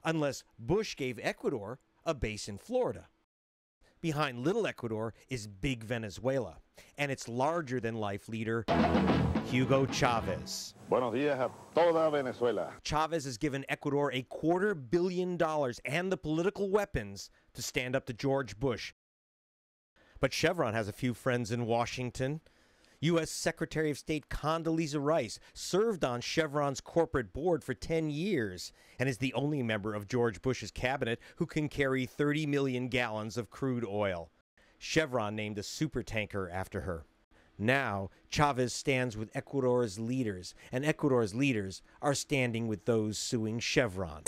unless Bush gave Ecuador a base in Florida. Behind little Ecuador is big Venezuela and its larger-than-life leader, Hugo Chavez. Buenos días a toda Venezuela. Chavez has given Ecuador $250 million and the political weapons to stand up to George Bush. But Chevron has a few friends in Washington. U.S. Secretary of State Condoleezza Rice served on Chevron's corporate board for 10 years and is the only member of George Bush's cabinet who can carry 30 million gallons of crude oil. Chevron named a supertanker after her. Now, Chavez stands with Ecuador's leaders, and Ecuador's leaders are standing with those suing Chevron.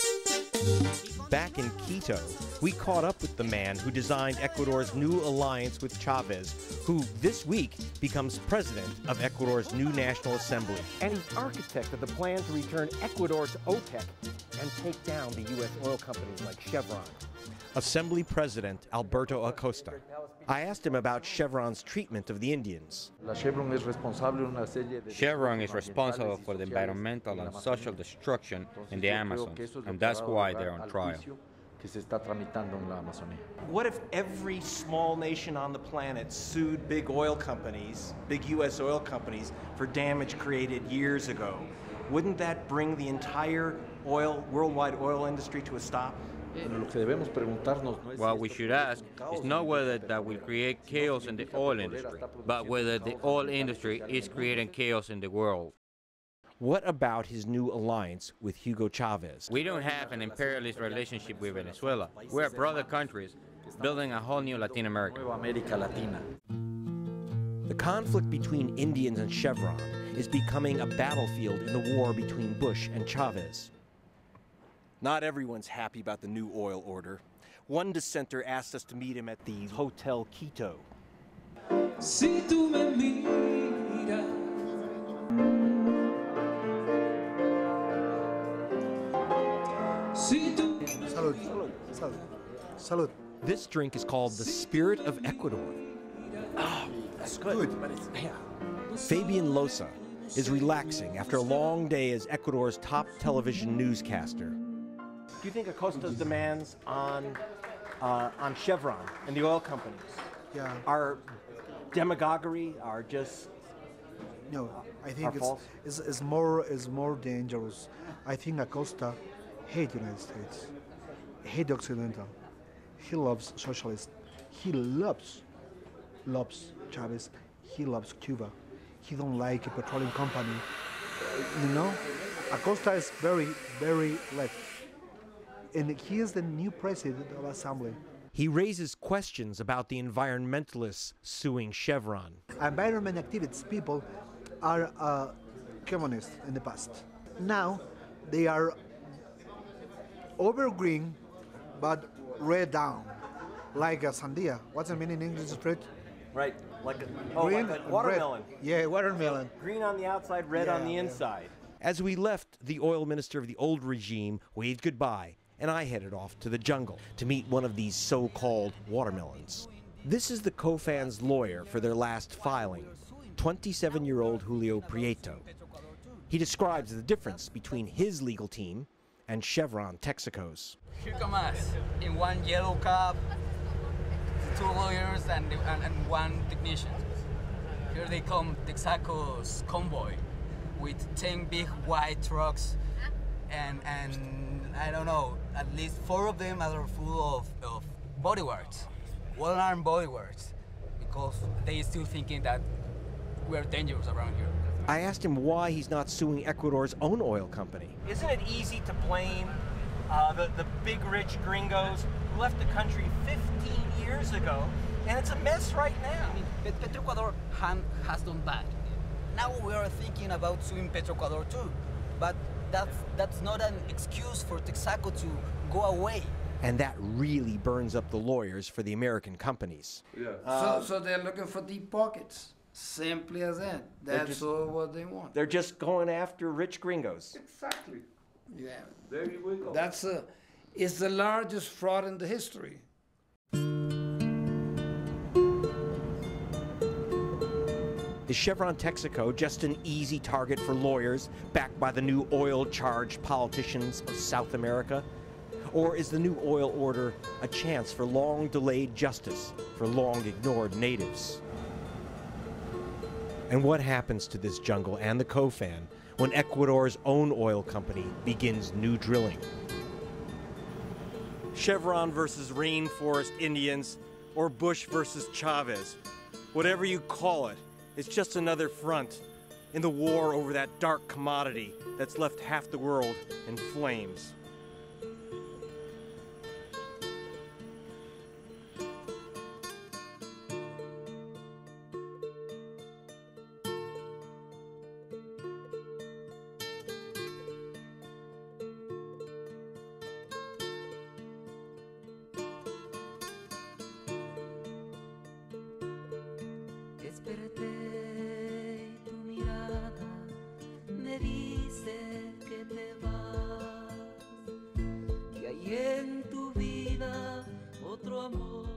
Back in Quito, we caught up with the man who designed Ecuador's new alliance with Chavez, who this week becomes president of Ecuador's new National Assembly. And he's architect of the plan to return Ecuador to OPEC and take down the U.S. oil companies like Chevron. Assembly President Alberto Acosta. I asked him about Chevron's treatment of the Indians. Chevron is responsible for the environmental and social destruction in the Amazon, and that's why they're on trial. What if every small nation on the planet sued big oil companies, big U.S. oil companies, for damage created years ago? Wouldn't that bring the entire worldwide oil industry to a stop? What we should ask is not whether that will create chaos in the oil industry, but whether the oil industry is creating chaos in the world. What about his new alliance with Hugo Chavez? We don't have an imperialist relationship with Venezuela. We're brother countries building a whole new Latin America. The conflict between Indians and Chevron is becoming a battlefield in the war between Bush and Chavez. Not everyone's happy about the new oil order. One dissenter asked us to meet him at the Hotel Quito. Si tú me miras. Salud. Salud. Salud. This drink is called the Spirit of Ecuador. Oh, that's good. Yeah. Fabian Losa is relaxing after a long day as Ecuador's top television newscaster. Do you think Acosta's demands on Chevron and the oil companies are demagoguery, are just no? I think it's more dangerous. I think Acosta hates the United States, hates Occidental. He loves socialists. He loves Chavez. He loves Cuba. He don't like a petroleum company. You know, Acosta is very, very left. And he is the new president of the Assembly. He raises questions about the environmentalists suing Chevron. Environment activists people are communists in the past. Now they are over green, but red down, like a sandia. What's the meaning in English, fruit? Right, like a watermelon. Red. Yeah, watermelon. Green on the outside, red on the inside. As we left, the oil minister of the old regime waved goodbye, and I headed off to the jungle to meet one of these so-called watermelons. This is the COFAN's lawyer for their last filing, 27-year-old Julio Prieto. He describes the difference between his legal team and Chevron Texaco's. Here come us, in one yellow cap, 2 lawyers and one technician. Here they come, Texaco's convoy, with 10 big white trucks, and I don't know, at least 4 of them are full of bodyguards, well-armed bodyguards, because they still thinking that we're dangerous around here. I asked him why he's not suing Ecuador's own oil company. Isn't it easy to blame the big rich gringos who left the country 15 years ago, and it's a mess right now? I mean, Petroecuador has done bad. Now we are thinking about suing Petroecuador too, but that's not an excuse for Texaco to go away. And that really burns up the lawyers for the American companies. Yeah. So they're looking for deep pockets. Simply as that. That's all what they want. They're just going after rich gringos. Exactly. Yeah. There you go. It's the largest fraud in the history. Is Chevron Texaco just an easy target for lawyers backed by the new oil-charged politicians of South America? Or is the new oil order a chance for long-delayed justice for long-ignored natives? And what happens to this jungle and the Kofan when Ecuador's own oil company begins new drilling? Chevron versus rainforest Indians, or Bush versus Chavez, whatever you call it, it's just another front in the war over that dark commodity that's left half the world in flames. Desperté y tu mirada me dice que te vas, que hay en tu vida otro amor.